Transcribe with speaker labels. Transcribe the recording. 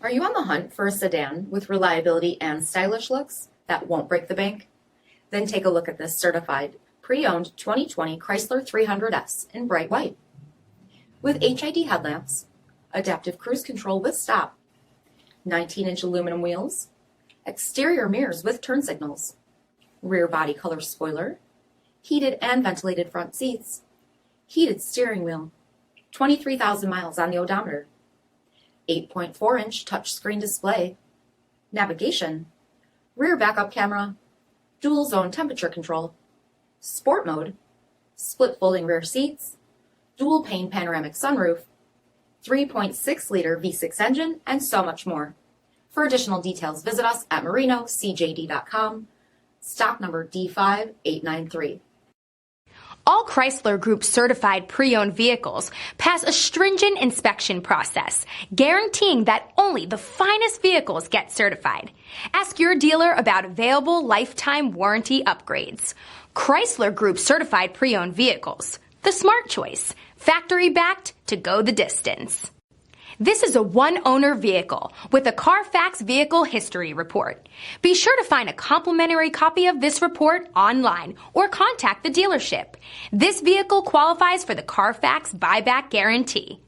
Speaker 1: Are you on the hunt for a sedan with reliability and stylish looks that won't break the bank? Then take a look at this certified, pre-owned 2020 Chrysler 300S in bright white. With HID headlamps, adaptive cruise control with stop, 19-inch aluminum wheels, exterior mirrors with turn signals, rear body color spoiler, heated and ventilated front seats, heated steering wheel, 23,000 miles on the odometer, 8.4-inch touchscreen display, navigation, rear backup camera, dual zone temperature control, sport mode, split folding rear seats, dual pane panoramic sunroof, 3.6-liter V6 engine, and so much more. For additional details, visit us at marinocjd.com, stock number D5893.
Speaker 2: All Chrysler Group certified pre-owned vehicles pass a stringent inspection process, guaranteeing that only the finest vehicles get certified. Ask your dealer about available lifetime warranty upgrades. Chrysler Group certified pre-owned vehicles, the smart choice, factory backed to go the distance. This is a one-owner vehicle with a CARFAX vehicle history report. Be sure to find a complimentary copy of this report online or contact the dealership. This vehicle qualifies for the CARFAX buyback guarantee.